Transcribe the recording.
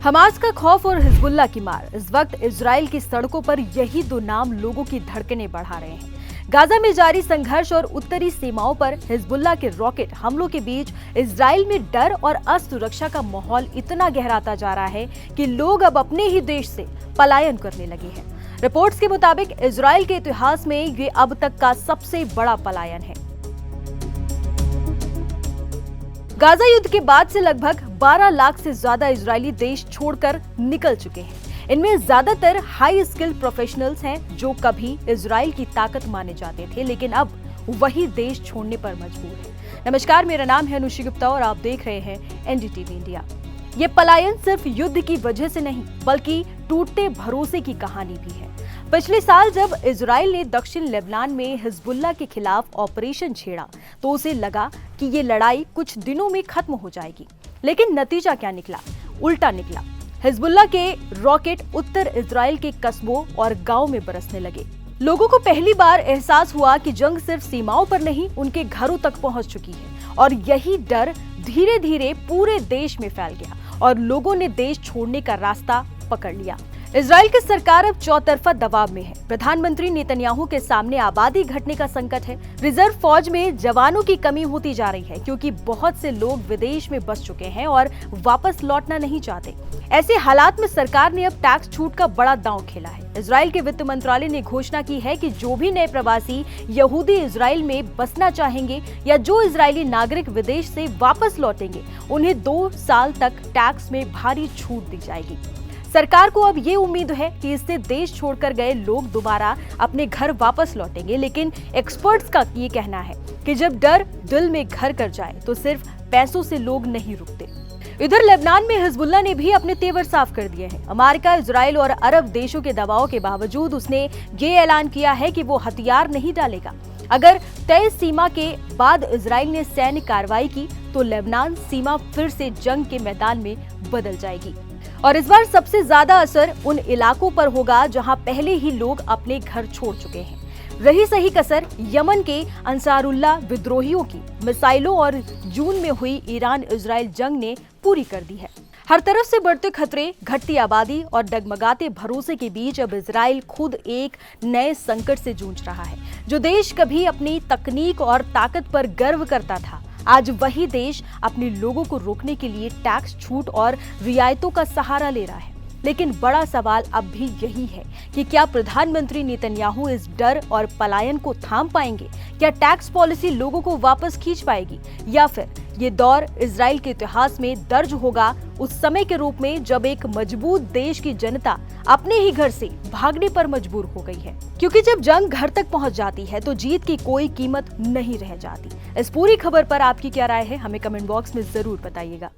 Hamas का खौफ और हिजबुल्लाह की मार। इस वक्त इजराइल की सड़कों पर यही दो नाम लोगों की धड़कनें बढ़ा रहे हैं। गाजा में जारी संघर्ष और उत्तरी सीमाओं पर हिजबुल्लाह के रॉकेट हमलों के बीच इजराइल में डर और असुरक्षा का माहौल इतना गहराता जा रहा है कि लोग अब अपने ही देश से पलायन करने लगे हैं। रिपोर्ट्स के मुताबिक इजराइल के इतिहास में ये अब तक का सबसे बड़ा पलायन है। गाजा युद्ध के बाद से लगभग 12 लाख से ज्यादा इजरायली देश छोड़कर निकल चुके हैं। इनमें ज्यादातर हाई स्किल्ड प्रोफेशनल्स हैं जो कभी इजराइल की ताकत माने जाते थे, लेकिन अब वही देश छोड़ने पर मजबूर हैं। नमस्कार, मेरा नाम है अनुषी गुप्ता और आप देख रहे हैं एनडीटीवी इंडिया। ये पलायन सिर्फ युद्ध की वजह से नहीं, बल्कि टूटते भरोसे की कहानी भी है। पिछले साल जब इजराइल ने दक्षिण लेबनान में हिजबुल्लाह के खिलाफ ऑपरेशन छेड़ा तो उसे लगा कि ये लड़ाई कुछ दिनों में खत्म हो जाएगी, लेकिन नतीजा क्या निकला? उल्टा निकला। हिजबुल्लाह के रॉकेट उत्तर इजराइल के कस्बों और गांव में बरसने लगे। लोगों को पहली बार एहसास हुआ कि जंग सिर्फ सीमाओं पर नहीं, उनके घरों तक पहुंच चुकी है। और यही डर धीरे धीरे पूरे देश में फैल गया और लोगों ने देश छोड़ने का रास्ता पकड़ लिया। इजराइल की सरकार अब चौतरफा दबाव में है। प्रधानमंत्री नेतन्याहू के सामने आबादी घटने का संकट है। रिजर्व फौज में जवानों की कमी होती जा रही है क्योंकि बहुत से लोग विदेश में बस चुके हैं और वापस लौटना नहीं चाहते। ऐसे हालात में सरकार ने अब टैक्स छूट का बड़ा दांव खेला है। इजराइल के वित्त मंत्रालय ने घोषणा की है कि जो भी नए प्रवासी यहूदी इजराइल में बसना चाहेंगे या जो इजरायली नागरिक विदेश से वापस लौटेंगे, उन्हें 2 साल तक टैक्स में भारी छूट दी जाएगी। सरकार को अब ये उम्मीद है कि इससे देश छोड़कर गए लोग दोबारा अपने घर वापस लौटेंगे, लेकिन एक्सपर्ट्स का ये कहना है कि जब डर दिल में घर कर जाए तो सिर्फ पैसों से लोग नहीं रुकते। इधर लेबनान में हिजबुल्लाह ने भी अपने तेवर साफ कर दिए हैं। अमेरिका, इजराइल और अरब देशों के दबाव के बावजूद उसने ये ऐलान किया है कि वो हथियार नहीं डालेगा। अगर तय सीमा के बाद इजराइल ने सैन्य कार्रवाई की तो लेबनान सीमा फिर से जंग के मैदान में बदल जाएगी। और इस बार सबसे ज्यादा असर उन इलाकों पर होगा जहां पहले ही लोग अपने घर छोड़ चुके हैं। रही सही कसर यमन के अंसारुल्लाह विद्रोहियों की मिसाइलों और जून में हुई ईरान इजराइल जंग ने पूरी कर दी है। हर तरफ से बढ़ते खतरे, घटती आबादी और डगमगाते भरोसे के बीच अब इजराइल खुद एक नए संकट से जूझ रहा है। जो देश कभी अपनी तकनीक और ताकत पर गर्व करता था, आज वही देश अपने लोगों को रोकने के लिए टैक्स छूट और रियायतों का सहारा ले रहा है। लेकिन बड़ा सवाल अब भी यही है कि क्या प्रधानमंत्री नेतन्याहू इस डर और पलायन को थाम पाएंगे? क्या टैक्स पॉलिसी लोगों को वापस खींच पाएगी, या फिर ये दौर इजराइल के इतिहास में दर्ज होगा उस समय के रूप में जब एक मजबूत देश की जनता अपने ही घर से भागने पर मजबूर हो गई है? क्योंकि जब जंग घर तक पहुंच जाती है तो जीत की कोई कीमत नहीं रह जाती। इस पूरी खबर पर आपकी क्या राय है, हमें कमेंट बॉक्स में जरूर बताइएगा।